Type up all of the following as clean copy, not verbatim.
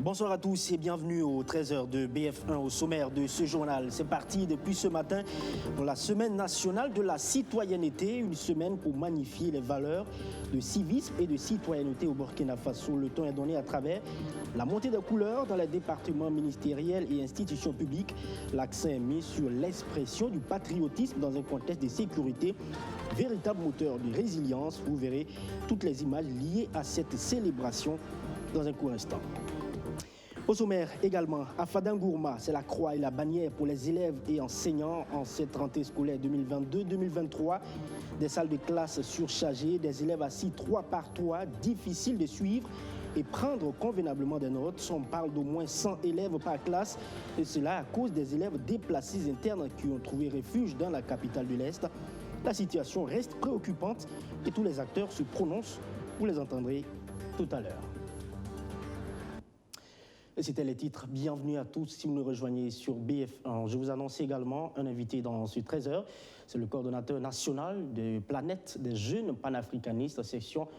Bonsoir à tous et bienvenue aux 13h de BF1 au sommaire de ce journal. C'est parti depuis ce matin pour la semaine nationale de la citoyenneté, une semaine pour magnifier les valeurs de civisme et de citoyenneté au Burkina Faso. Le ton est donné à travers la montée des couleurs dans les départements ministériels et institutions publiques. L'accent est mis sur l'expression du patriotisme dans un contexte de sécurité, véritable moteur de résilience. Vous verrez toutes les images liées à cette célébration dans un court instant. Au sommaire également, à Fadangourma, c'est la croix et la bannière pour les élèves et enseignants en cette rentrée scolaire 2022-2023. Des salles de classe surchargées, des élèves assis 3 par 3, difficile de suivre et prendre convenablement des notes. On parle d'au moins 100 élèves par classe et cela à cause des élèves déplacés internes qui ont trouvé refuge dans la capitale de l'Est. La situation reste préoccupante et tous les acteurs se prononcent. Vous les entendrez tout à l'heure. Et c'était les titres. Bienvenue à tous si vous nous rejoignez sur BF1. Je vous annonce également un invité dans ce 13h. C'est le coordonnateur national de Planète des jeunes panafricanistes, section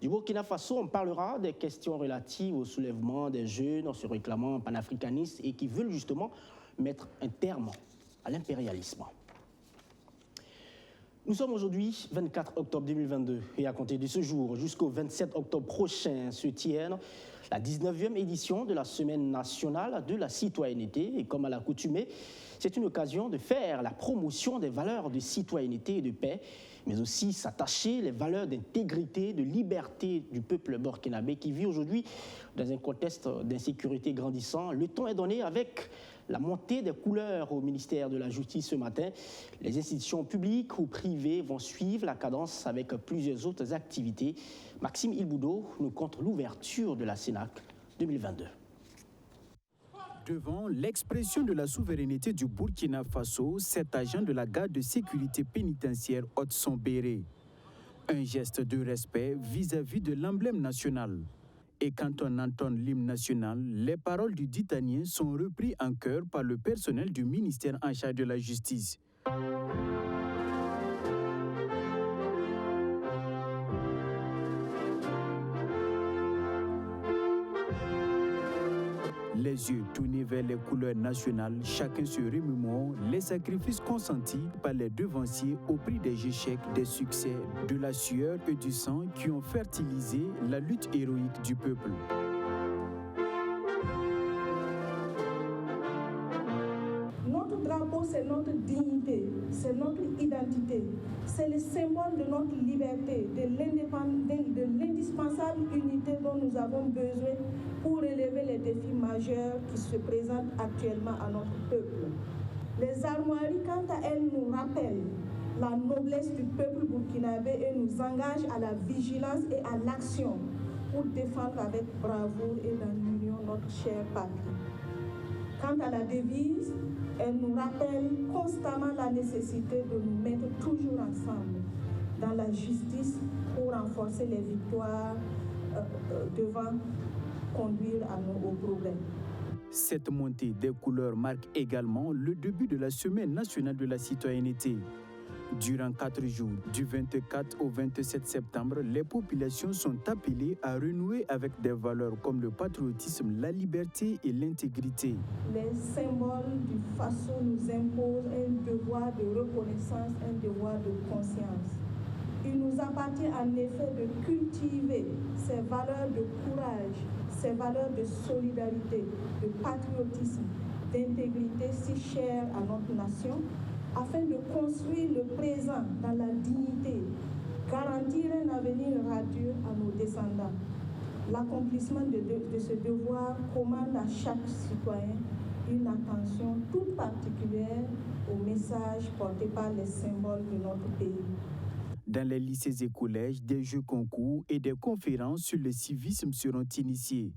du Burkina Faso. On parlera des questions relatives au soulèvement des jeunes se réclamant panafricanistes et qui veulent justement mettre un terme à l'impérialisme. Nous sommes aujourd'hui 24 octobre 2022 et à compter de ce jour jusqu'au 27 octobre prochain se tienne la 19e édition de la Semaine nationale de la citoyenneté. Et comme à l'accoutumée, c'est une occasion de faire la promotion des valeurs de citoyenneté et de paix, mais aussi s'attacher les valeurs d'intégrité, de liberté du peuple burkinabé qui vit aujourd'hui dans un contexte d'insécurité grandissant. Le temps est donné avec la montée des couleurs au ministère de la Justice ce matin. Les institutions publiques ou privées vont suivre la cadence avec plusieurs autres activités. Maxime Ilboudo nous conte l'ouverture de la CENAC 2022. Devant l'expression de la souveraineté du Burkina Faso, 7 agents de la garde de sécurité pénitentiaire ôtent son béret. Un geste de respect vis-à-vis de l'emblème national. Et quand on entend l'hymne national, les paroles du Ditanien sont reprises en chœur par le personnel du ministère en charge de la justice. Les yeux tournés vers les couleurs nationales, chacun se remémore les sacrifices consentis par les devanciers au prix des échecs, des succès, de la sueur et du sang qui ont fertilisé la lutte héroïque du peuple. Notre drapeau, c'est notre dignité, c'est notre identité, c'est le symbole de notre liberté, de l'indispensable unité dont nous avons besoin pour relever les défis majeurs qui se présentent actuellement à notre peuple. Les armoiries, quant à elles, nous rappellent la noblesse du peuple burkinabé et nous engagent à la vigilance et à l'action pour défendre avec bravoure et dans l'union notre chère patrie. Quant à la devise, elle nous rappelle constamment la nécessité de nous mettre toujours ensemble dans la justice pour renforcer les victoires devant conduire aux problèmes. Cette montée des couleurs marque également le début de la Semaine nationale de la citoyenneté. Durant 4 jours, du 24 au 27 septembre, les populations sont appelées à renouer avec des valeurs comme le patriotisme, la liberté et l'intégrité. Les symboles du Faso nous imposent un devoir de reconnaissance, un devoir de conscience. Il nous appartient en effet de cultiver ces valeurs de courage, ces valeurs de solidarité, de patriotisme, d'intégrité si chères à notre nation, afin de construire le présent dans la dignité, garantir un avenir radieux à nos descendants. L'accomplissement de ce devoir commande à chaque citoyen une attention toute particulière aux messages portés par les symboles de notre pays. Dans les lycées et collèges, des jeux concours et des conférences sur le civisme seront initiées.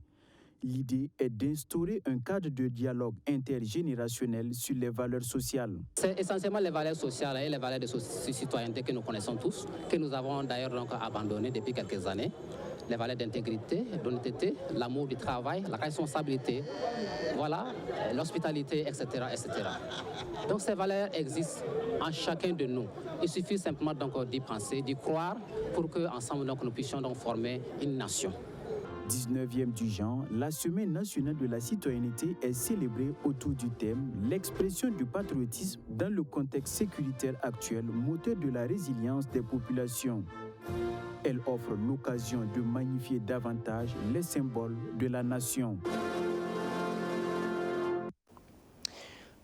L'idée est d'instaurer un cadre de dialogue intergénérationnel sur les valeurs sociales. C'est essentiellement les valeurs sociales et les valeurs de citoyenneté que nous connaissons tous, que nous avons d'ailleurs donc abandonnées depuis quelques années. les valeurs d'intégrité, d'honnêteté, l'amour du travail, la responsabilité, voilà, l'hospitalité, etc., etc. Donc ces valeurs existent en chacun de nous. Il suffit simplement donc d'y penser, d'y croire, pour qu'ensemble donc nous puissions donc former une nation. 19e du genre, la Semaine nationale de la citoyenneté est célébrée autour du thème « L'expression du patriotisme dans le contexte sécuritaire actuel, moteur de la résilience des populations ». Elle offre l'occasion de magnifier davantage les symboles de la nation.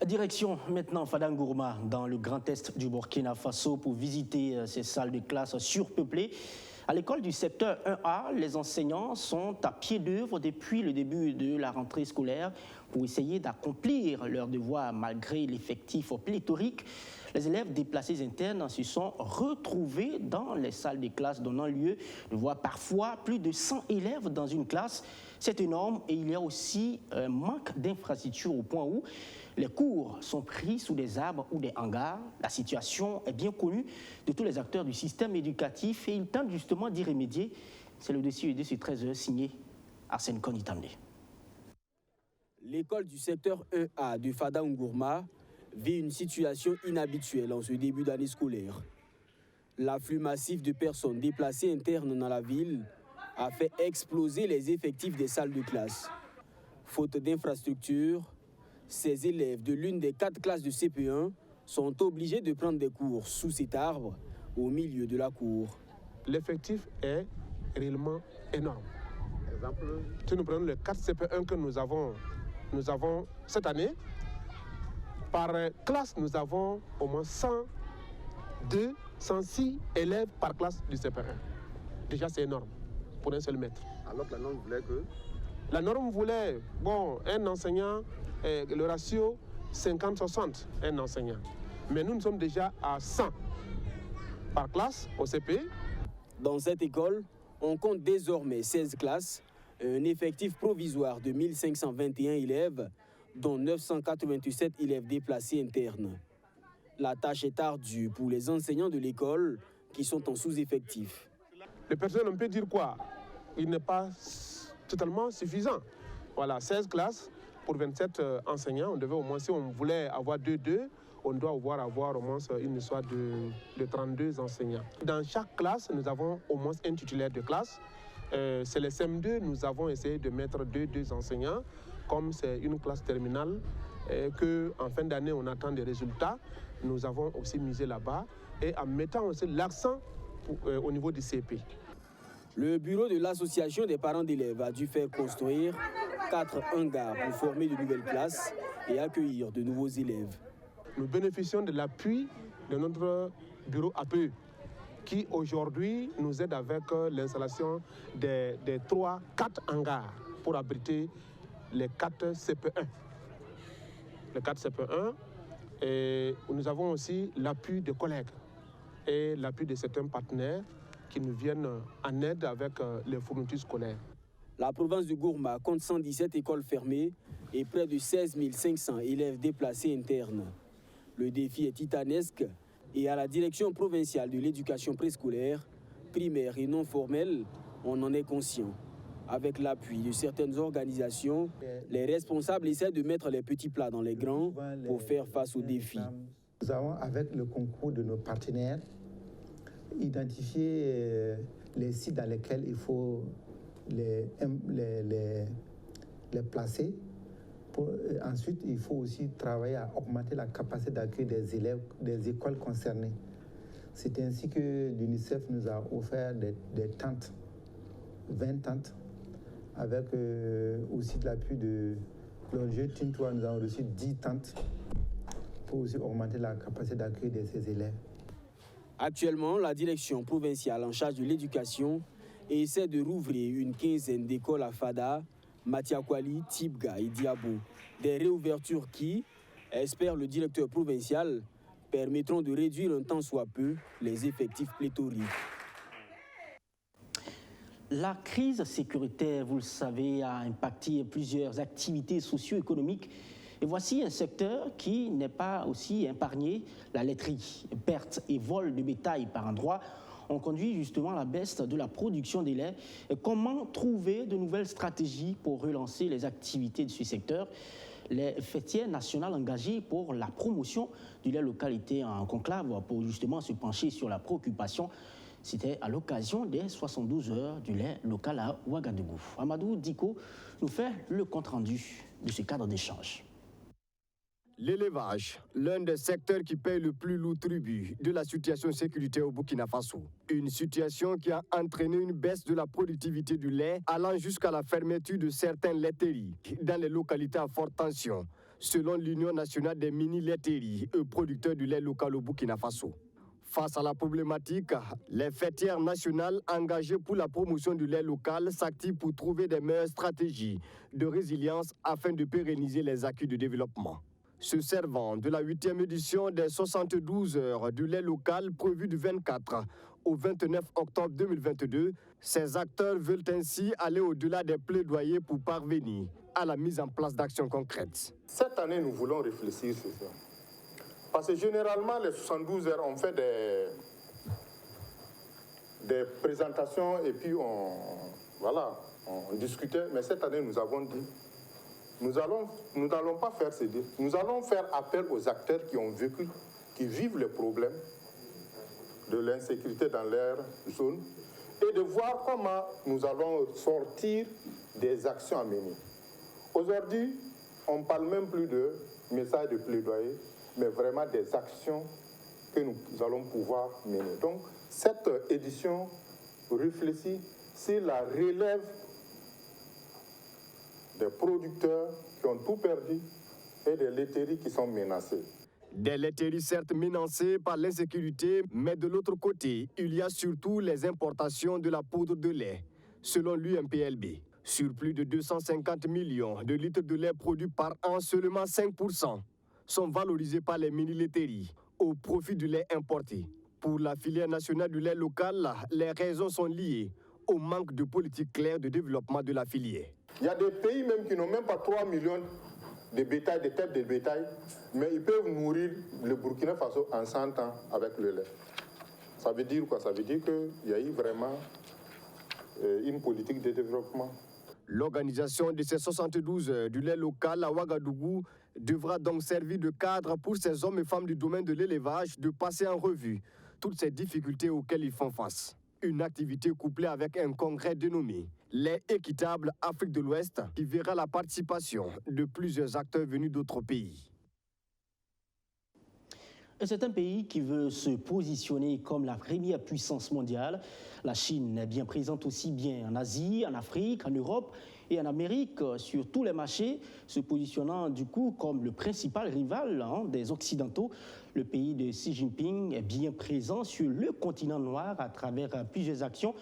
Direction maintenant Fadangourma, dans le Grand Est du Burkina Faso, pour visiter ces salles de classe surpeuplées. À l'école du secteur 1A, les enseignants sont à pied d'œuvre depuis le début de la rentrée scolaire pour essayer d'accomplir leurs devoirs malgré l'effectif pléthorique. Les élèves déplacés internes se sont retrouvés dans les salles de classe, donnant lieu de voir parfois plus de 100 élèves dans une classe. C'est énorme et il y a aussi un manque d'infrastructures au point où les cours sont pris sous des arbres ou des hangars. La situation est bien connue de tous les acteurs du système éducatif et ils tentent justement d'y remédier. C'est le dossier de ce 13h signé Arsène Konitandé. L'école du secteur 1A de Fadangourma vit une situation inhabituelle en ce début d'année scolaire. L'afflux massif de personnes déplacées internes dans la ville a fait exploser les effectifs des salles de classe. Faute d'infrastructures, ces élèves de l'une des 4 classes de CP1 sont obligés de prendre des cours sous cet arbre au milieu de la cour. L'effectif est réellement énorme. Exemple, si nous prenons les 4 CP1 que nous avons cette année, par classe, nous avons au moins 102, 106 élèves par classe du CP1. Déjà, c'est énorme pour un seul maître. Alors que la norme voulait que? La norme voulait, un enseignant, le ratio 50-60, un enseignant. Mais nous sommes déjà à 100 par classe au CP. Dans cette école, on compte désormais 16 classes, un effectif provisoire de 1521 élèves, dont 987 élèves déplacés internes. La tâche est ardue pour les enseignants de l'école qui sont en sous-effectif. Le personnel, on peut dire quoi? Il n'est pas totalement suffisant. Voilà, 16 classes pour 27 enseignants. On devait au moins, si on voulait avoir 2-2, on doit avoir au moins une histoire de 32 enseignants. Dans chaque classe, nous avons au moins un titulaire de classe. C'est les CM2, nous avons essayé de mettre 2 enseignants. Comme c'est une classe terminale, qu'en fin d'année, on attend des résultats, nous avons aussi misé là-bas et en mettant aussi l'accent au niveau du CP. Le bureau de l'association des parents d'élèves a dû faire construire 4 hangars pour former de nouvelles classes et accueillir de nouveaux élèves. Nous bénéficions de l'appui de notre bureau APE qui aujourd'hui nous aide avec l'installation des 3-4 hangars pour abriter les 4 CP1. Les 4 CP1, et nous avons aussi l'appui des collègues et l'appui de certains partenaires qui nous viennent en aide avec les fournitures scolaires. La province de Gourma compte 117 écoles fermées et près de 16 500 élèves déplacés internes. Le défi est titanesque et à la direction provinciale de l'éducation préscolaire, primaire et non formelle, on en est conscient. Avec l'appui de certaines organisations, les responsables essaient de mettre les petits plats dans les grands pour faire face aux défis. Nous avons, avec le concours de nos partenaires, identifié les sites dans lesquels il faut les placer. Ensuite, il faut aussi travailler à augmenter la capacité d'accueil des élèves des écoles concernées. C'est ainsi que l'UNICEF nous a offert des tentes, 20 tentes, avec aussi de l'appui de l'ONG Tintoua. Nous avons reçu 10 tentes pour aussi augmenter la capacité d'accueil de ces élèves. Actuellement, la direction provinciale en charge de l'éducation essaie de rouvrir une quinzaine d'écoles à Fada, Matiakwali, Tibga et Diabo. Des réouvertures qui, espère le directeur provincial, permettront de réduire un tant soit peu les effectifs pléthoriques. La crise sécuritaire, vous le savez, a impacté plusieurs activités socio-économiques. Et voici un secteur qui n'est pas aussi épargné, la laiterie. Pertes et vols de bétail par endroits ont conduit justement à la baisse de la production des laits. Et comment trouver de nouvelles stratégies pour relancer les activités de ce secteur? Les fêtières nationales engagées pour la promotion du lait local étaient en conclave pour justement se pencher sur la préoccupation. C'était à l'occasion des 72 heures du lait local à Ouagadougou. Amadou Diko nous fait le compte-rendu de ce cadre d'échange. L'élevage, l'un des secteurs qui paye le plus lourd tribut de la situation sécuritaire au Burkina Faso. Une situation qui a entraîné une baisse de la productivité du lait, allant jusqu'à la fermeture de certaines laiteries dans les localités à forte tension, selon l'Union nationale des mini-laiteries et producteurs du lait local au Burkina Faso. Face à la problématique, les fêtières nationales engagées pour la promotion du lait local s'activent pour trouver des meilleures stratégies de résilience afin de pérenniser les acquis de développement. Se servant de la 8e édition des 72 heures du lait local prévue du 24 au 29 octobre 2022, ces acteurs veulent ainsi aller au-delà des plaidoyers pour parvenir à la mise en place d'actions concrètes. Cette année, nous voulons réfléchir sur ça. Parce que généralement, les 72 heures, on fait des présentations et puis on discutait. Mais cette année, nous avons dit, nous n'allons pas faire céder. Nous allons faire appel aux acteurs qui ont vécu, qui vivent les problèmes de l'insécurité dans leur zone et de voir comment nous allons sortir des actions à mener. Aujourd'hui, on ne parle même plus de messages de plaidoyer, mais vraiment des actions que nous allons pouvoir mener. Donc, cette édition réfléchit sur la relève des producteurs qui ont tout perdu et des laiteries qui sont menacées. Des laiteries certes menacées par l'insécurité, mais de l'autre côté, il y a surtout les importations de la poudre de lait, selon l'UMPLB. Sur plus de 250 millions de litres de lait produits par an, seulement 5% sont valorisés par les mini-laiteries au profit du lait importé. Pour la filière nationale du lait local, les raisons sont liées au manque de politique claire de développement de la filière. Il y a des pays même qui n'ont même pas 3 millions de bétail, de têtes de bétail, mais ils peuvent nourrir le Burkina Faso en 100 ans avec le lait. Ça veut dire quoi? Ça veut dire qu'il y a eu vraiment une politique de développement. L'organisation de ces 72 heures du lait local à Ouagadougou devra donc servir de cadre pour ces hommes et femmes du domaine de l'élevage de passer en revue toutes ces difficultés auxquelles ils font face. Une activité couplée avec un congrès dénommé Lait équitable Afrique de l'Ouest qui verra la participation de plusieurs acteurs venus d'autres pays. Et c'est un pays qui veut se positionner comme la première puissance mondiale. La Chine est bien présente aussi bien en Asie, en Afrique, en Europe et en Amérique, sur tous les marchés, se positionnant du coup comme le principal rival des Occidentaux. Le pays de Xi Jinping est bien présent sur le continent noir à travers plusieurs actions.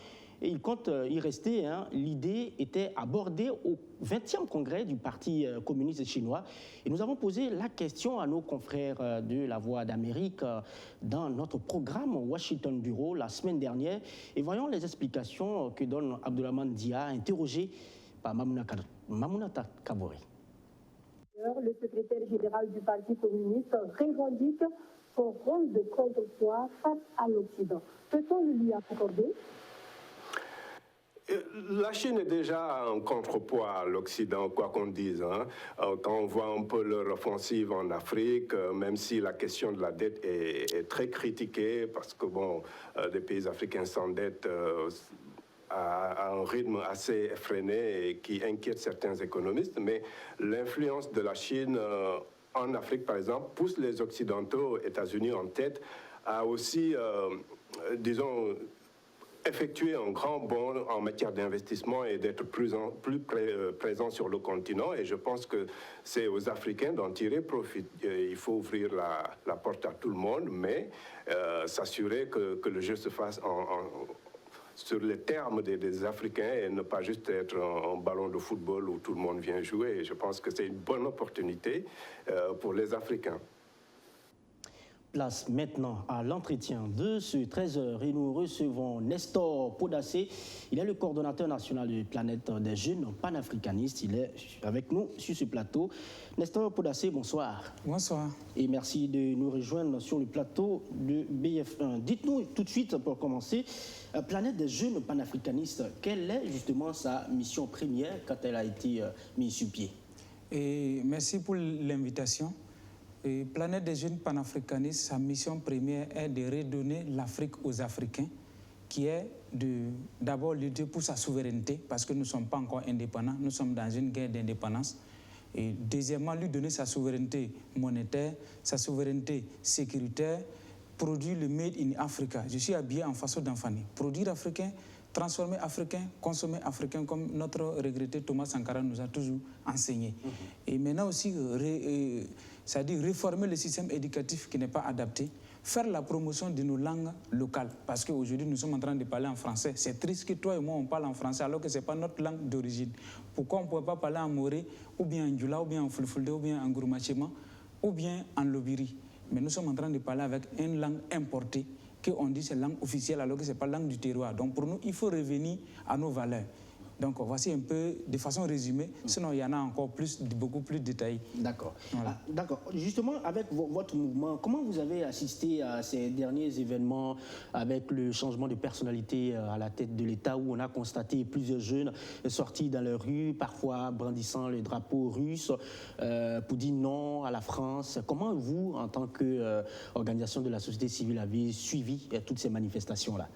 Et il compte y rester. L'idée était abordée au 20e congrès du Parti communiste chinois. Et nous avons posé la question à nos confrères de La Voix d'Amérique dans notre programme Washington Bureau la semaine dernière. Et voyons les explications que donne Abdourahmane Dia, interrogé par Mamounata Kabori. Le secrétaire général du Parti communiste revendique son rôle de contrepoids face à l'Occident. Peut-on le lui accorder? La Chine est déjà un contrepoids à l'Occident, quoi qu'on dise. Quand on voit un peu leur offensive en Afrique, même si la question de la dette est très critiquée, parce que les pays africains s'endettent à un rythme assez effréné et qui inquiète certains économistes, mais l'influence de la Chine en Afrique, par exemple, pousse les Occidentaux, États-Unis en tête, à aussi, effectuer un grand bond en matière d'investissement et d'être plus présent sur le continent. Et je pense que c'est aux Africains d'en tirer profit. Il faut ouvrir la porte à tout le monde, mais s'assurer que le jeu se fasse sur les termes des Africains et ne pas juste être un ballon de football où tout le monde vient jouer. Et je pense que c'est une bonne opportunité pour les Africains. Place maintenant à l'entretien de ce 13h et nous recevons Nestor Podassé. Il est le coordonnateur national de Planète des jeunes panafricanistes. Il est avec nous sur ce plateau. Nestor Podassé, bonsoir. Bonsoir. Et merci de nous rejoindre sur le plateau de BF1. Dites-nous tout de suite, pour commencer, Planète des jeunes panafricanistes, quelle est justement sa mission première quand elle a été mise sur pied? Et merci pour l'invitation. Planète des jeunes panafricanistes, sa mission première est de redonner l'Afrique aux Africains, qui est d'abord lutter pour sa souveraineté, parce que nous ne sommes pas encore indépendants, nous sommes dans une guerre d'indépendance. Et deuxièmement, lui donner sa souveraineté monétaire, sa souveraineté sécuritaire, produire le Made in Africa. Je suis habillé en façon d'Anfani. Produire africain, transformer africain, consommer africain, comme notre regretté Thomas Sankara nous a toujours enseigné. Et maintenant aussi, c'est-à-dire réformer le système éducatif qui n'est pas adapté, faire la promotion de nos langues locales. Parce qu'aujourd'hui, nous sommes en train de parler en français. C'est triste que toi et moi, on parle en français alors que ce n'est pas notre langue d'origine. Pourquoi on ne pourrait pas parler en moré, ou bien en djoula, ou bien en fulfulde, ou bien en gourmachema, ou bien en lobiri? Mais nous sommes en train de parler avec une langue importée, qu'on dit c'est langue officielle alors que ce n'est pas langue du terroir. Donc pour nous, il faut revenir à nos valeurs. Donc voici un peu de façon résumée, sinon il y en a encore plus, beaucoup plus détaillés. D'accord. Voilà. D'accord. Justement, avec votre mouvement, comment vous avez assisté à ces derniers événements avec le changement de personnalité à la tête de l'État où on a constaté plusieurs jeunes sortis dans les rues, parfois brandissant le drapeau russe pour dire non à la France? Comment vous, en tant qu'organisation de la société civile, avez suivi toutes ces manifestations-là?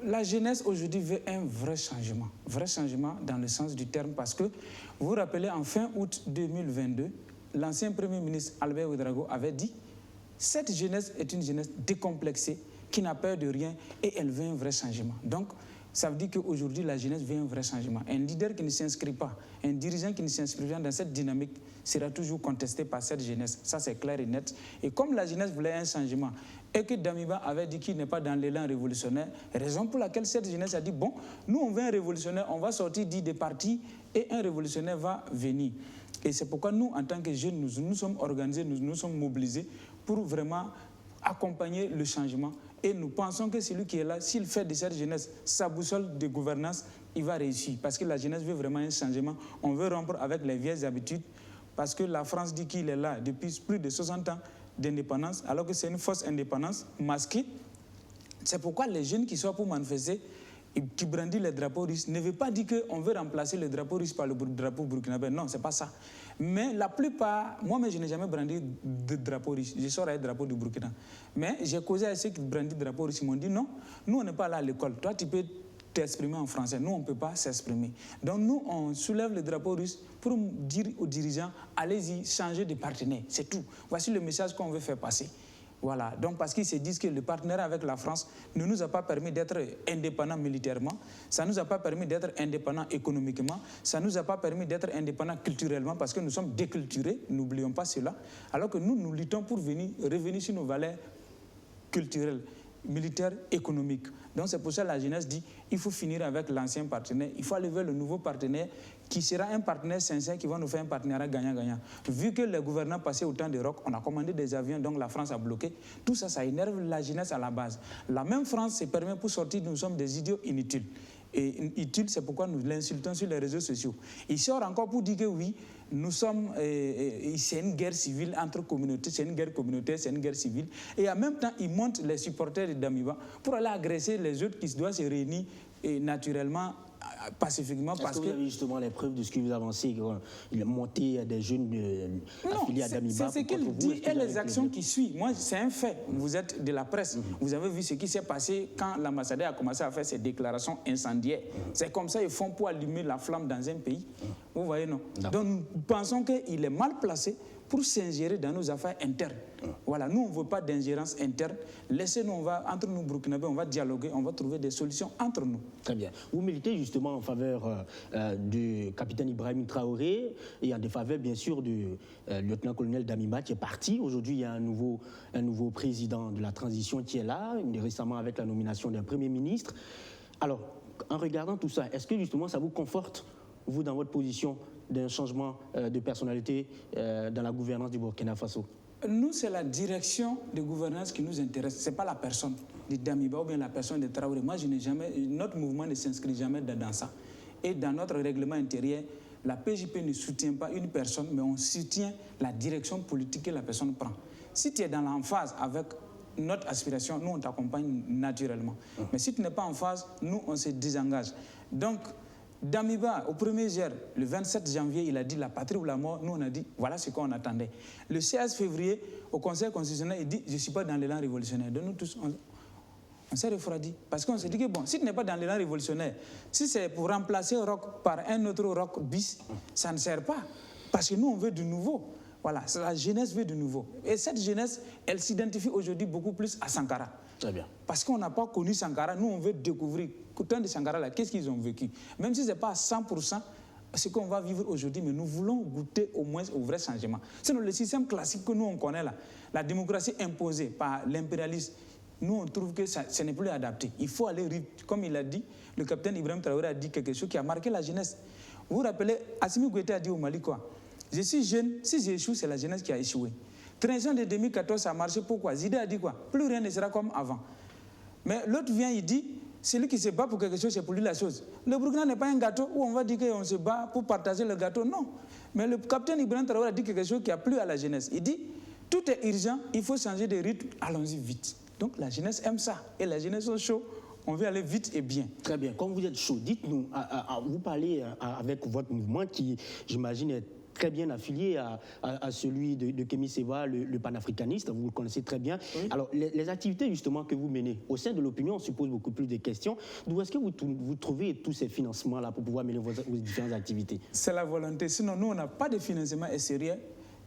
La jeunesse aujourd'hui veut un vrai changement dans le sens du terme, parce que vous vous rappelez, en fin août 2022, l'ancien Premier ministre Albert Ouedraogo avait dit « Cette jeunesse est une jeunesse décomplexée, qui n'a peur de rien et elle veut un vrai changement ». Donc, ça veut dire qu'aujourd'hui, la jeunesse veut un vrai changement. Un leader qui ne s'inscrit pas, un dirigeant qui ne s'inscrit pas dans cette dynamique sera toujours contesté par cette jeunesse. Ça, c'est clair et net. Et comme la jeunesse voulait un changement et que Damiba avait dit qu'il n'est pas dans l'élan révolutionnaire, raison pour laquelle cette jeunesse a dit, bon, nous, on veut un révolutionnaire, on va sortir des partis et un révolutionnaire va venir. Et c'est pourquoi nous, en tant que jeunes, nous sommes organisés, nous sommes mobilisés pour vraiment accompagner le changement. Et nous pensons que celui qui est là, s'il fait de cette jeunesse sa boussole de gouvernance, il va réussir. Parce que la jeunesse veut vraiment un changement. On veut rompre avec les vieilles habitudes. Parce que la France dit qu'il est là depuis plus de 60 ans d'indépendance, alors que c'est une fausse indépendance masquée. C'est pourquoi les jeunes qui sont pour manifester et qui brandissent les drapeaux russes ne veulent pas dire qu'on veut remplacer le drapeau russe par le drapeau burkinabé. Non, c'est pas ça. Mais la plupart, moi-même, je n'ai jamais brandi de drapeau russe. Je sors avec le drapeau du Burkina. Mais j'ai causé avec ceux qui brandissent le drapeau russe. Ils m'ont dit non, nous, on n'est pas là à l'école. Toi, tu peux t'exprimer en français. Nous, on ne peut pas s'exprimer. Donc, nous, on soulève le drapeau russe pour dire aux dirigeants, allez-y, changez de partenaire. C'est tout. Voici le message qu'on veut faire passer. Voilà, donc parce qu'ils se disent que le partenariat avec la France ne nous a pas permis d'être indépendants militairement, ça ne nous a pas permis d'être indépendants économiquement, ça ne nous a pas permis d'être indépendants culturellement, parce que nous sommes déculturés, n'oublions pas cela, alors que nous, nous luttons pour revenir sur nos valeurs culturelles, militaires, économiques. Donc c'est pour ça que la jeunesse dit il faut finir avec l'ancien partenaire, il faut aller vers le nouveau partenaire qui sera un partenaire sincère qui va nous faire un partenariat gagnant-gagnant. Vu que les gouvernants passaient au temps de Roch, on a commandé des avions, donc la France a bloqué. Tout ça, ça énerve la jeunesse à la base. La même France se permet pour sortir, nous sommes des idiots inutiles. Et utile, c'est pourquoi nous l'insultons sur les réseaux sociaux. Il sort encore pour dire que oui, nous sommes, c'est une guerre civile entre communautés, c'est une guerre communautaire, c'est une guerre civile. Et en même temps, il monte les supporters de Damiba pour aller agresser les autres qui doivent se réunir naturellement, pacifiquement. Est-ce que vous avez justement les preuves de ce que vous avancez, il a monté des jeunes affiliés à Damiba? C'est ce qu'il dit et les actions qui suivent. Moi, c'est un fait. Vous êtes de la presse. Vous avez vu ce qui s'est passé quand l'ambassadeur a commencé à faire ses déclarations incendiaires. C'est comme ça qu'ils font pour allumer la flamme dans un pays. Vous voyez, non? Donc, nous pensons qu'il est mal placé pour s'ingérer dans nos affaires internes. Voilà, nous, on ne veut pas d'ingérence interne. Laissez-nous, entre nous, Burkinabés, on va dialoguer, on va trouver des solutions entre nous. Très bien. Vous militez justement en faveur du capitaine Ibrahim Traoré et en défaveur, bien sûr, du lieutenant-colonel Damiba qui est parti. Aujourd'hui, il y a un nouveau président de la transition qui est là, récemment avec la nomination d'un Premier ministre. Alors, en regardant tout ça, est-ce que justement ça vous conforte, vous, dans votre position d'un changement de personnalité dans la gouvernance du Burkina Faso? Nous, c'est la direction de gouvernance qui nous intéresse. Ce n'est pas la personne de Damiba ou bien la personne de Traoré. Moi, notre mouvement ne s'inscrit jamais dans ça. Et dans notre règlement intérieur, la PJP ne soutient pas une personne, mais on soutient la direction politique que la personne prend. Si tu es dans l'emphase avec notre aspiration, nous, on t'accompagne naturellement. Mais si tu n'es pas en phase, nous, on se désengage. Donc, Damiba, au premier jour, le 27 janvier, il a dit la patrie ou la mort. Nous, on a dit, voilà ce qu'on attendait. Le 16 février, au Conseil constitutionnel, il dit, je ne suis pas dans l'élan révolutionnaire. Donc, nous tous, on s'est refroidi. Parce qu'on s'est dit que, bon, si tu n'es pas dans l'élan révolutionnaire, si c'est pour remplacer Roch par un autre Roch bis, ça ne sert pas. Parce que nous, on veut du nouveau. Voilà, la jeunesse veut du nouveau. Et cette jeunesse, elle s'identifie aujourd'hui beaucoup plus à Sankara. Très bien. Parce qu'on n'a pas connu Sankara, nous, on veut découvrir. Autant de Sankara, là, qu'est-ce qu'ils ont vécu? Même si ce n'est pas à 100% ce qu'on va vivre aujourd'hui, mais nous voulons goûter au moins au vrai changement. Sinon, le système classique que nous, on connaît là, la démocratie imposée par l'impérialisme, nous, on trouve que ce n'est plus adapté. Il faut aller, comme il a dit, le capitaine Ibrahim Traoré a dit quelque chose qui a marqué la jeunesse. Vous vous rappelez, Assimi Goïta a dit au Mali quoi? Je suis jeune, si j'échoue, c'est la jeunesse qui a échoué. Transition de 2014, ça a marché, pourquoi? Zidé a dit quoi? Plus rien ne sera comme avant. Mais l'autre vient, il dit, celui qui se bat pour quelque chose, c'est pour lui la chose. Le Burkina n'est pas un gâteau où on va dire qu'on se bat pour partager le gâteau, non. Mais le capitaine Ibrahim Traoré a dit quelque chose qui a plu à la jeunesse. Il dit, tout est urgent, il faut changer de rythme, allons-y vite. Donc la jeunesse aime ça. Et la jeunesse est chaud. On veut aller vite et bien. Très bien. Comme vous êtes chaud, dites-nous, vous parlez avec votre mouvement qui, j'imagine, est très bien affilié à celui de Kémy Séba, le panafricaniste, vous le connaissez très bien. Oui. Alors, les activités justement que vous menez, au sein de l'opinion, on se pose beaucoup plus de questions. D'où est-ce que vous trouvez tous ces financements-là pour pouvoir mener vos différentes activités? C'est la volonté. Sinon, nous, on n'a pas de financement sérieux.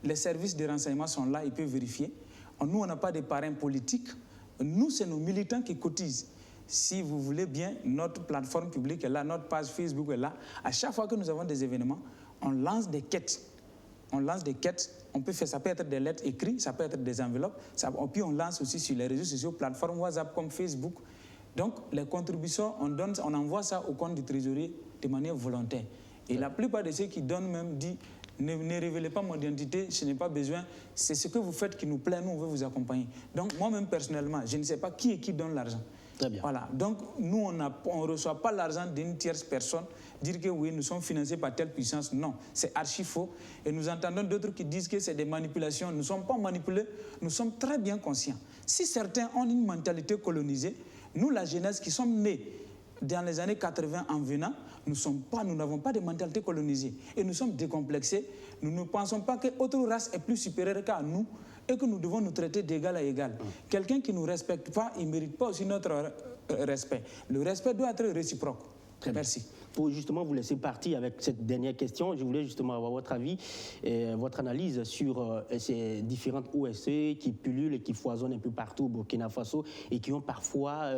Les services de renseignement sont là, ils peuvent vérifier. Nous, on n'a pas de parrains politiques. Nous, c'est nos militants qui cotisent. Si vous voulez bien, notre plateforme publique est là, notre page Facebook est là. À chaque fois que nous avons des événements, on lance des quêtes. On lance des quêtes. On peut faire, ça peut être des lettres écrites, ça peut être des enveloppes. Puis on lance aussi sur les réseaux sociaux, plateformes WhatsApp comme Facebook. Donc, les contributions, on envoie ça au compte du trésorier de manière volontaire. Et la plupart de ceux qui donnent même disent, ne révélez pas mon identité, je n'ai pas besoin. C'est ce que vous faites qui nous plaît, nous on veut vous accompagner. Donc, moi-même personnellement, je ne sais pas qui donne l'argent. Très bien. Voilà. Donc, nous, on ne reçoit pas l'argent d'une tierce personne. Dire que oui, nous sommes financés par telle puissance, non, c'est archi faux. Et nous entendons d'autres qui disent que c'est des manipulations. Nous ne sommes pas manipulés, nous sommes très bien conscients. Si certains ont une mentalité colonisée, nous, la jeunesse qui sommes nés dans les années 80 en venant, nous n'avons pas de mentalité colonisée. Et nous sommes décomplexés. Nous ne pensons pas qu'autre race est plus supérieure qu'à nous et que nous devons nous traiter d'égal à égal. Quelqu'un qui ne nous respecte pas, il ne mérite pas aussi notre respect. Le respect doit être réciproque. Très bien. Merci. Pour justement vous laisser partir avec cette dernière question, je voulais justement avoir votre avis, votre analyse sur ces différentes OSC qui pullulent et qui foisonnent un peu partout au Burkina Faso et qui ont parfois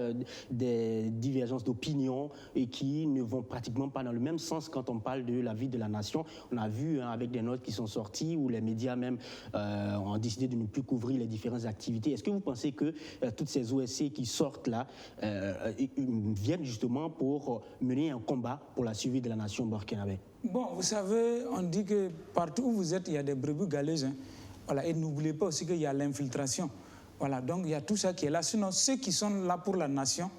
des divergences d'opinion et qui ne vont pratiquement pas dans le même sens quand on parle de la vie de la nation. On a vu avec des notes qui sont sorties où les médias même ont décidé de ne plus couvrir les différentes activités. Est-ce que vous pensez que toutes ces OSC qui sortent là viennent justement pour mener un combat pour la survie de la nation burkinabé? Bon, vous savez, on dit que partout où vous êtes, il y a des brebis galeuses. Hein. Voilà, et n'oubliez pas aussi qu'il y a l'infiltration. Voilà, donc il y a tout ça qui est là. Sinon, ceux qui sont là pour la nation,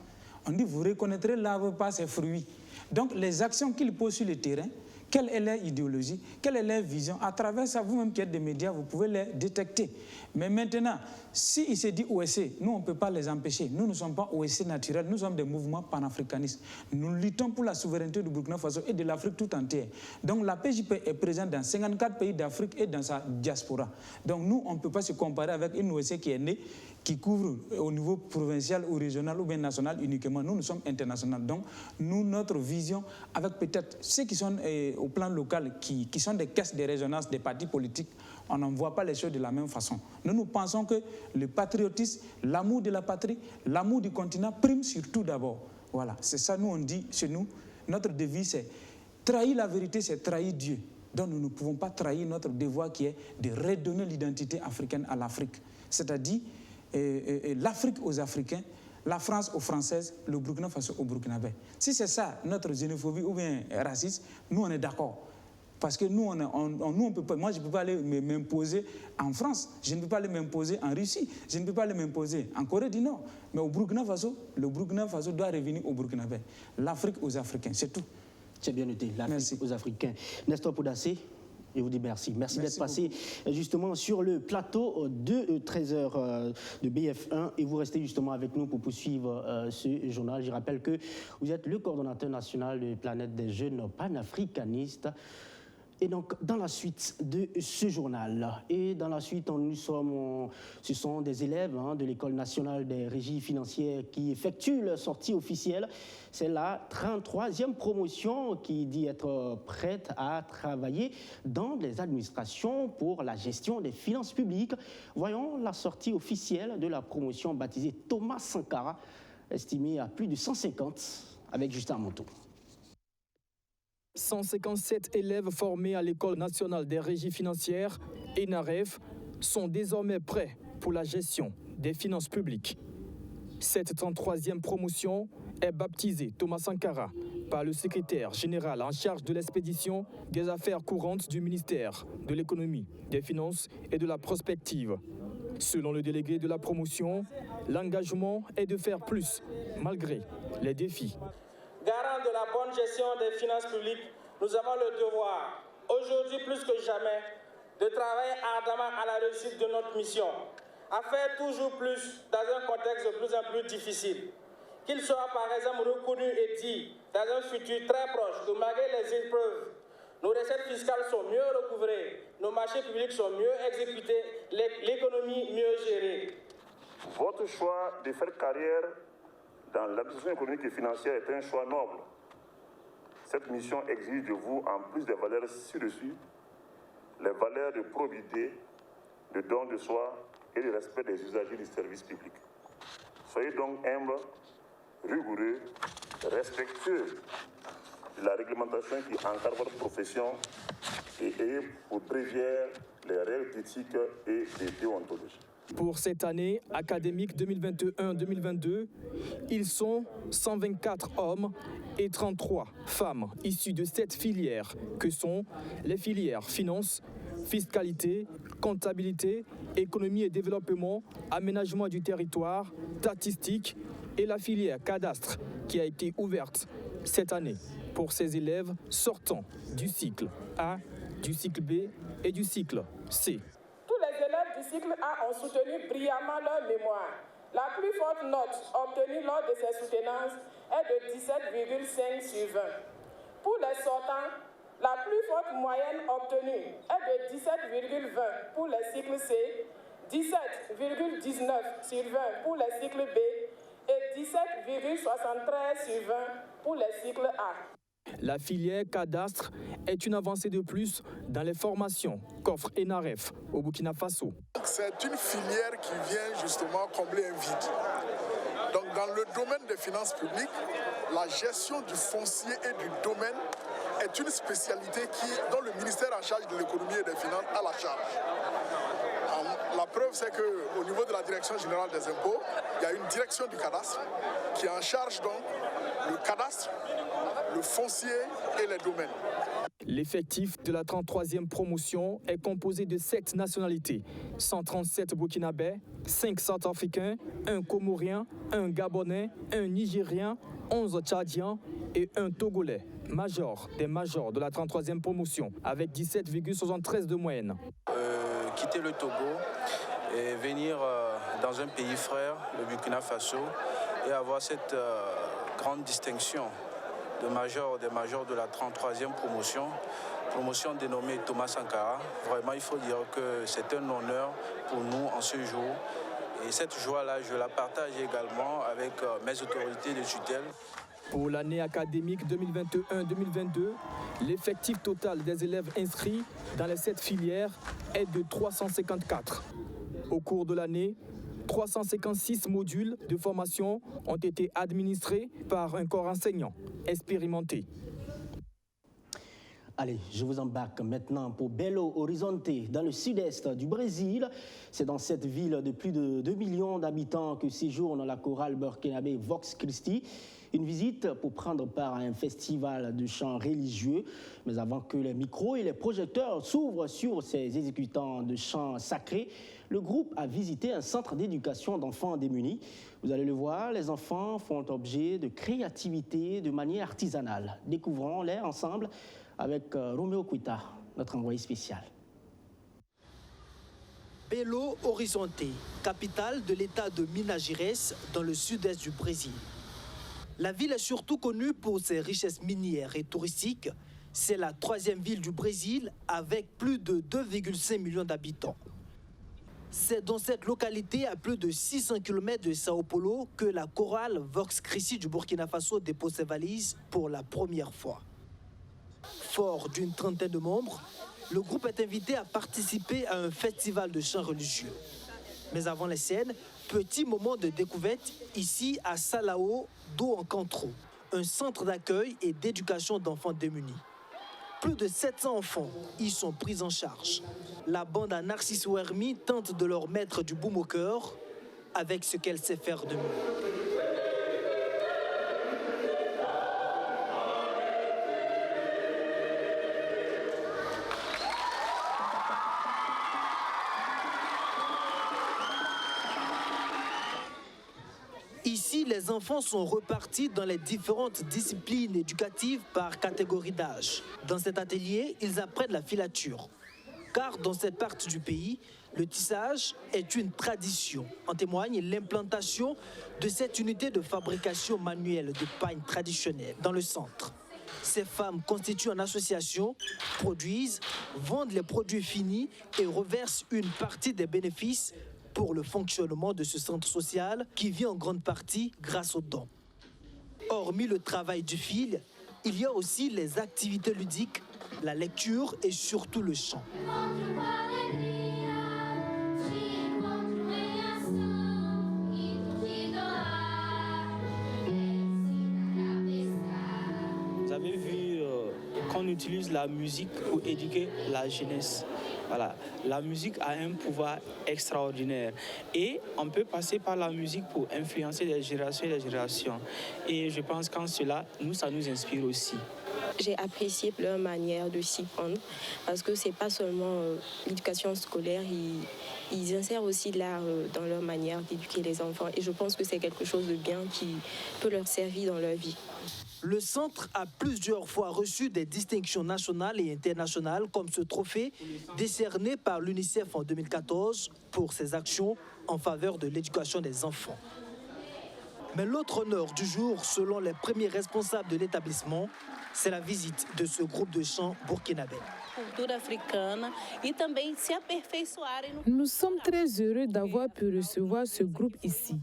on dit, vous reconnaîtrez l'arbre par ses fruits. Donc, les actions qu'ils posent sur le terrain, quelle est leur idéologie, quelle est leur vision, à travers ça, vous-même qui êtes des médias, vous pouvez les détecter. Mais maintenant, s'il se dit OSC, nous, on ne peut pas les empêcher. Nous ne sommes pas OSC naturels, nous sommes des mouvements panafricanistes. Nous luttons pour la souveraineté du Burkina Faso et de l'Afrique tout entière. Donc la PJP est présente dans 54 pays d'Afrique et dans sa diaspora. Donc nous, on ne peut pas se comparer avec une OSC qui est née, qui couvre au niveau provincial ou régional ou bien national uniquement. Nous, nous sommes internationaux. Donc, nous, notre vision, avec peut-être ceux qui sont au plan local, qui sont des caisses de résonance des partis politiques, on n'en voit pas les choses de la même façon. Nous pensons que le patriotisme, l'amour de la patrie, l'amour du continent prime surtout d'abord. Voilà, c'est ça, nous, on dit chez nous. Notre devise, c'est trahir la vérité, c'est trahir Dieu. Donc, nous ne pouvons pas trahir notre devoir qui est de redonner l'identité africaine à l'Afrique. C'est-à-dire l'Afrique aux Africains, la France aux Françaises, le Burkina Faso aux Burkinabés. Si c'est ça, notre xénophobie ou bien racisme, nous on est d'accord. Parce que nous, on peut pas, moi, je ne peux pas aller m'imposer en France, je ne peux pas aller m'imposer en Russie, je ne peux pas aller m'imposer en Corée du Nord. Mais au Burkina Faso, le Burkina Faso doit revenir au Burkinabé. L'Afrique aux Africains, c'est tout. C'est bien noté, l'Afrique aux Africains. Nestor Poudassé, je vous dis merci. Merci d'être passé justement sur le plateau de 13h de BF1 et vous restez justement avec nous pour poursuivre ce journal. Je rappelle que vous êtes le coordonnateur national de Planète des jeunes panafricanistes. Et donc, dans la suite de ce journal, ce sont des élèves de l'École nationale des régies financières qui effectuent leur sortie officielle. C'est la 33e promotion qui dit être prête à travailler dans les administrations pour la gestion des finances publiques. Voyons la sortie officielle de la promotion baptisée Thomas Sankara, estimée à plus de 150, avec Justin Monteau. 157 élèves formés à l'École nationale des régies financières, ENAREF, sont désormais prêts pour la gestion des finances publiques. Cette 33e promotion est baptisée Thomas Sankara par le secrétaire général en charge de l'expédition des affaires courantes du ministère de l'économie, des finances et de la prospective. Selon le délégué de la promotion, l'engagement est de faire plus, malgré les défis. Garant de la bonne gestion des finances publiques, nous avons le devoir, aujourd'hui plus que jamais, de travailler ardemment à la réussite de notre mission, à faire toujours plus dans un contexte de plus en plus difficile. Qu'il soit par exemple reconnu et dit dans un futur très proche que malgré les épreuves, nos recettes fiscales sont mieux recouvrées, nos marchés publics sont mieux exécutés, l'économie mieux gérée. Votre choix de faire carrière dans l'administration économique et financière est un choix noble. Cette mission exige de vous, en plus des valeurs ci-dessus, les valeurs de probité, de don de soi et de respect des usagers du service public. Soyez donc humble, rigoureux, respectueux de la réglementation qui encadre votre profession et ayez pour bréviaire les règles d'éthique et de déontologie. Pour cette année académique 2021-2022, ils sont 124 hommes et 33 femmes issus de 7 filières que sont les filières finance, fiscalité, comptabilité, économie et développement, aménagement du territoire, statistique et la filière cadastre qui a été ouverte cette année pour ces élèves sortant du cycle A, du cycle B et du cycle C. Du cycle A ont soutenu brillamment leur mémoire. La plus forte note obtenue lors de ces soutenances est de 17,5 sur 20. Pour les sortants, la plus forte moyenne obtenue est de 17,20 pour les cycles C, 17,19 sur 20 pour les cycles B et 17,73 sur 20 pour les cycles A. La filière cadastre est une avancée de plus dans les formations qu'offre ENAREF au Burkina Faso. C'est une filière qui vient justement combler un vide. Donc dans le domaine des finances publiques, la gestion du foncier et du domaine est une spécialité dont le ministère en charge de l'économie et des finances a la charge. La preuve, c'est qu'au niveau de la direction générale des impôts, il y a une direction du cadastre qui est en charge donc le cadastre, le foncier et les domaines. L'effectif de la 33e promotion est composé de 7 nationalités, 137 Burkinabés, 5 Centrafricains, 1 Comorien, 1 Gabonais, 1 Nigérien, 11 Tchadiens et 1 Togolais, des majors de la 33e promotion, avec 17,73 de moyenne. Quitter le Togo et venir dans un pays frère, le Burkina Faso, et avoir cette grande distinction des majors de la 33e promotion dénommée Thomas Sankara. Vraiment, il faut dire que c'est un honneur pour nous en ce jour. Et cette joie-là, je la partage également avec mes autorités de tutelle. Pour l'année académique 2021-2022, l'effectif total des élèves inscrits dans les 7 filières est de 354. Au cours de l'année, 356 modules de formation ont été administrés par un corps enseignant expérimenté. Allez, je vous embarque maintenant pour Belo Horizonte, dans le sud-est du Brésil. C'est dans cette ville de plus de 2 millions d'habitants que séjourne la chorale burkinabé Vox Christi. Une visite pour prendre part à un festival de chants religieux. Mais avant que les micros et les projecteurs s'ouvrent sur ces exécutants de chants sacrés, le groupe a visité un centre d'éducation d'enfants démunis. Vous allez le voir, les enfants font objet de créativité de manière artisanale. Découvrons-les ensemble avec Roméo Quita, notre envoyé spécial. Belo Horizonte, capitale de l'État de Minas Gerais, dans le sud-est du Brésil. La ville est surtout connue pour ses richesses minières et touristiques. C'est la 3e ville du Brésil avec plus de 2,5 millions d'habitants. C'est dans cette localité, à plus de 600 km de Sao Paulo, que la chorale Vox Christi du Burkina Faso dépose ses valises pour la première fois. Fort d'une trentaine de membres, le groupe est invité à participer à un festival de chants religieux. Mais avant les scènes, petit moment de découverte ici à Salao do Encontro, un centre d'accueil et d'éducation d'enfants démunis. Plus de 700 enfants y sont pris en charge. La bande à Narciso Hermi tente de leur mettre du baume au cœur avec ce qu'elle sait faire de mieux. Ici, les enfants sont repartis dans les différentes disciplines éducatives par catégorie d'âge. Dans cet atelier, ils apprennent la filature. Car dans cette partie du pays, le tissage est une tradition. En témoigne l'implantation de cette unité de fabrication manuelle de pagne traditionnelle dans le centre. Ces femmes constituent une association, produisent, vendent les produits finis et reversent une partie des bénéfices pour le fonctionnement de ce centre social qui vit en grande partie grâce aux dons. Hormis le travail du fil, il y a aussi les activités ludiques, la lecture et surtout le chant. Vous avez vu qu'on utilise la musique pour éduquer la jeunesse. Voilà, la musique a un pouvoir extraordinaire et on peut passer par la musique pour influencer les générations et les générations. Et je pense qu'en cela, ça nous inspire aussi. J'ai apprécié leur manière de s'y prendre parce que c'est pas seulement l'éducation scolaire, ils insèrent aussi l'art dans leur manière d'éduquer les enfants et je pense que c'est quelque chose de bien qui peut leur servir dans leur vie. Le centre a plusieurs fois reçu des distinctions nationales et internationales comme ce trophée décerné par l'UNICEF en 2014 pour ses actions en faveur de l'éducation des enfants. Mais l'autre honneur du jour, selon les premiers responsables de l'établissement, c'est la visite de ce groupe de chants burkinabé. Nous sommes très heureux d'avoir pu recevoir ce groupe ici.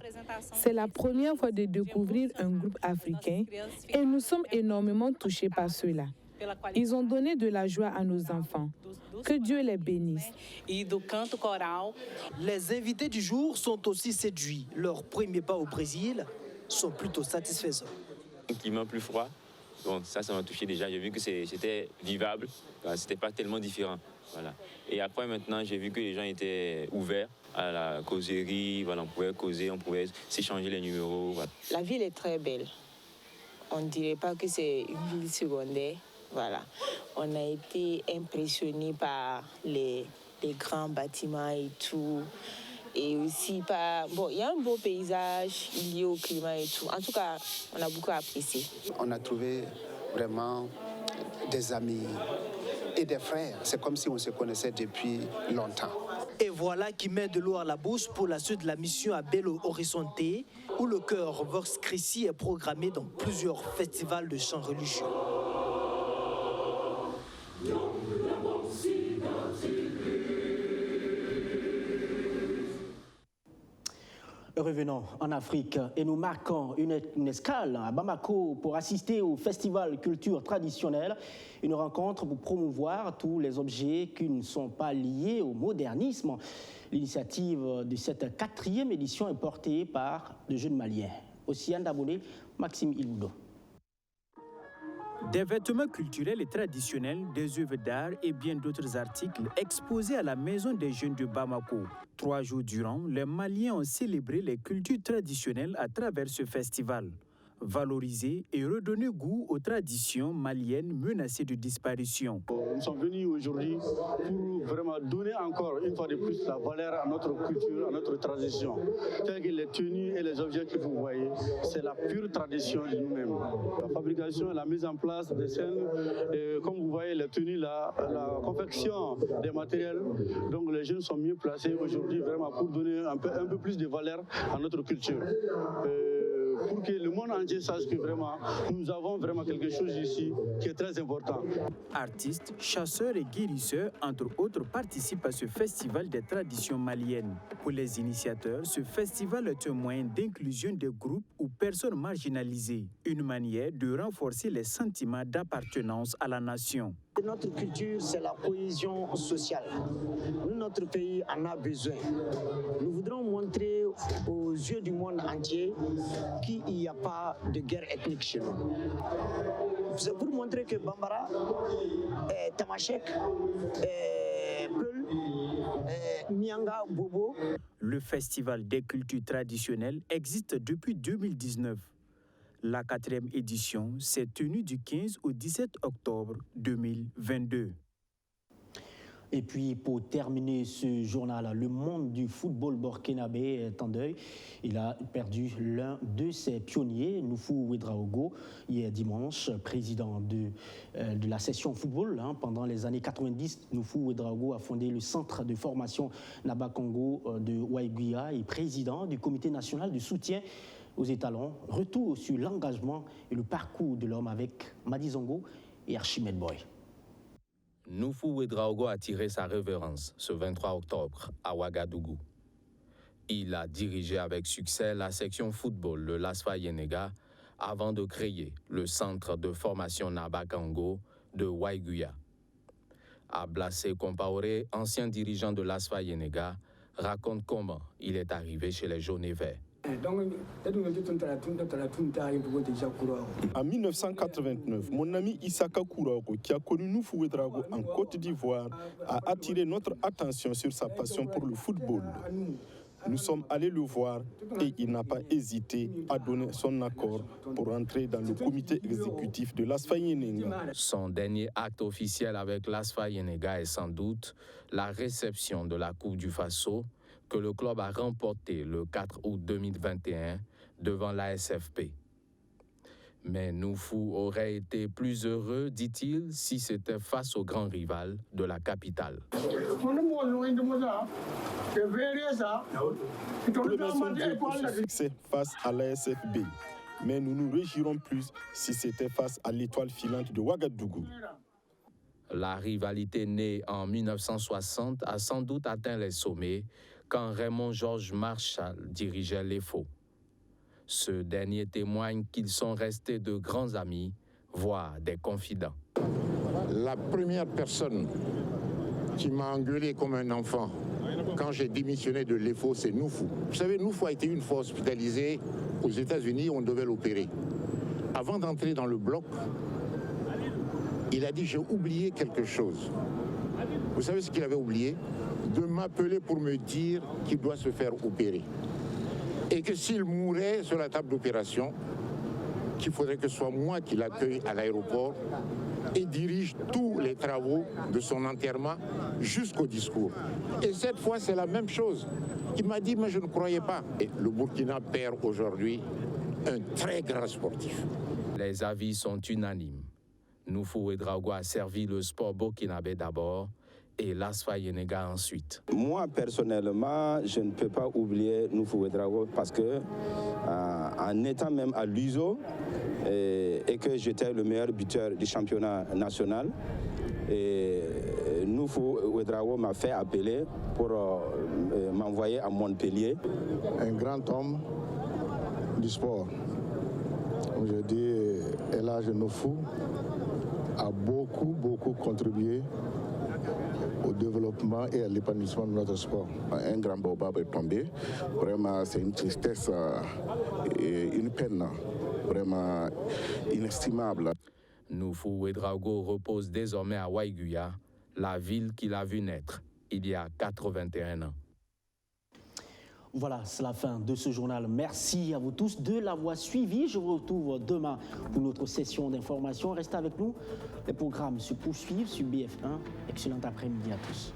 C'est la première fois de découvrir un groupe africain et nous sommes énormément touchés par cela. Ils ont donné de la joie à nos enfants. Que Dieu les bénisse. Les invités du jour sont aussi séduits. Leurs premiers pas au Brésil sont plutôt satisfaisants. Un climat plus froid. Bon, ça m'a touché déjà. J'ai vu que c'était vivable. C'était pas tellement différent. Voilà. Et après, maintenant, j'ai vu que les gens étaient ouverts à la causerie. Voilà, on pouvait causer, on pouvait s'échanger les numéros. Voilà. La ville est très belle. On ne dirait pas que c'est une ville secondaire. Voilà. On a été impressionnés par les grands bâtiments et tout. Et aussi il y a un beau paysage lié au climat et tout. En tout cas, on a beaucoup apprécié. On a trouvé vraiment des amis et des frères. C'est comme si on se connaissait depuis longtemps. Et voilà qui met de l'eau à la bouche pour la suite de la mission à Belo Horizonte, où le chœur Vox Christi est programmé dans plusieurs festivals de chants religieux. Revenons en Afrique et nous marquons une escale à Bamako pour assister au festival culture traditionnelle, une rencontre pour promouvoir tous les objets qui ne sont pas liés au modernisme. L'initiative de cette 4e édition est portée par de jeunes Maliens. Océane Dabonné, Maxime Iloudo. Des vêtements culturels et traditionnels, des œuvres d'art et bien d'autres articles exposés à la Maison des Jeunes de Bamako. 3 jours durant, les Maliens ont célébré les cultures traditionnelles à travers ce festival. valoriser et redonner goût aux traditions maliennes menacées de disparition. Nous sommes venus aujourd'hui pour vraiment donner encore une fois de plus la valeur à notre culture, à notre tradition. Telles que les tenues et les objets que vous voyez, c'est la pure tradition de nous-mêmes. La fabrication et la mise en place des scènes, comme vous voyez les tenues, la confection des matériels. Donc les jeunes sont mieux placés aujourd'hui vraiment pour donner un peu plus de valeur à notre culture. Pour que le monde entier sache que vraiment, nous avons vraiment quelque chose ici qui est très important. Artistes, chasseurs et guérisseurs, entre autres, participent à ce festival des traditions maliennes. Pour les initiateurs, ce festival est un moyen d'inclusion des groupes ou personnes marginalisées, une manière de renforcer les sentiments d'appartenance à la nation. Notre culture, c'est la cohésion sociale. Notre pays en a besoin. Nous voudrons montrer aux yeux du monde entier qu'il n'y a pas de guerre ethnique chez nous. C'est pour montrer que Bambara, Tamashek, Peul, Mianga, Bobo. Le Festival des cultures traditionnelles existe depuis 2019. La 4e édition s'est tenue du 15 au 17 octobre 2022. Et puis, pour terminer ce journal, le monde du football burkinabé est en deuil. Il a perdu l'un de ses pionniers, Noufou Ouedraogo, hier dimanche, président de la session football. Pendant les années 90, Noufou Ouedraogo a fondé le centre de formation Nabakongo de Waiguya et président du comité national de soutien aux étalons. Retour sur l'engagement et le parcours de l'homme avec Madi Zongo et Archimède Boy. Noufou Ouedraogo a tiré sa révérence ce 23 octobre à Ouagadougou. Il a dirigé avec succès la section football de l'ASFA Yenega avant de créer le centre de formation Nabakongo de Waiguya. Ablassé Compaoré, ancien dirigeant de l'ASFA Yenega, raconte comment il est arrivé chez les jaunes et verts. En 1989, mon ami Isaka Kouraogo, qui a connu Noufou Ouedraogo en Côte d'Ivoire, a attiré notre attention sur sa passion pour le football. Nous sommes allés le voir et il n'a pas hésité à donner son accord pour entrer dans le comité exécutif de l'ASFA Yenega. Son dernier acte officiel avec l'ASFA Yenega est sans doute la réception de la Coupe du Faso que le club a remporté le 4 août 2021 devant la SFP. Mais Noufou aurait été plus heureux, dit-il, si c'était face au grand rival de la capitale. Remercions Dieu pour ce succès face à la SFB. Mais nous nous réjouirons plus si c'était face à l'étoile filante de Ouagadougou. La rivalité née en 1960 a sans doute atteint les sommets quand Raymond Georges Marchal dirigeait l'EFO. Ce dernier témoigne qu'ils sont restés de grands amis, voire des confidents. La première personne qui m'a engueulé comme un enfant quand j'ai démissionné de l'EFO, c'est Noufou. Vous savez, Noufou a été une fois hospitalisé aux États-Unis, on devait l'opérer. Avant d'entrer dans le bloc, il a dit « j'ai oublié quelque chose ». Vous savez ce qu'il avait oublié? De m'appeler pour me dire qu'il doit se faire opérer. Et que s'il mourait sur la table d'opération, qu'il faudrait que ce soit moi qui l'accueille à l'aéroport et dirige tous les travaux de son enterrement jusqu'au discours. Et cette fois, c'est la même chose. Il m'a dit, mais je ne croyais pas. Et le Burkina perd aujourd'hui un très grand sportif. Les avis sont unanimes. Noufou Ouedraogo a servi le sport burkinabé d'abord et l'ASFA Yenega ensuite. Moi, personnellement, je ne peux pas oublier Noufou Ouedraogo parce que, en étant même à l'USO, et que j'étais le meilleur buteur du championnat national, et Noufou Ouedraogo m'a fait appeler pour m'envoyer à Montpellier. Un grand homme du sport. Je dis, El Hadji Noufou a beaucoup contribué au développement et à l'épanouissement de notre sport. Un grand baobab est tombé. Vraiment, c'est une tristesse et une peine vraiment inestimable. Noufou Ouedraogo repose désormais à Waiguya, la ville qu'il a vu naître il y a 81 ans. Voilà, c'est la fin de ce journal. Merci à vous tous de l'avoir suivi. Je vous retrouve demain pour notre session d'information. Restez avec nous. Les programmes se poursuivent sur BF1. Excellent après-midi à tous.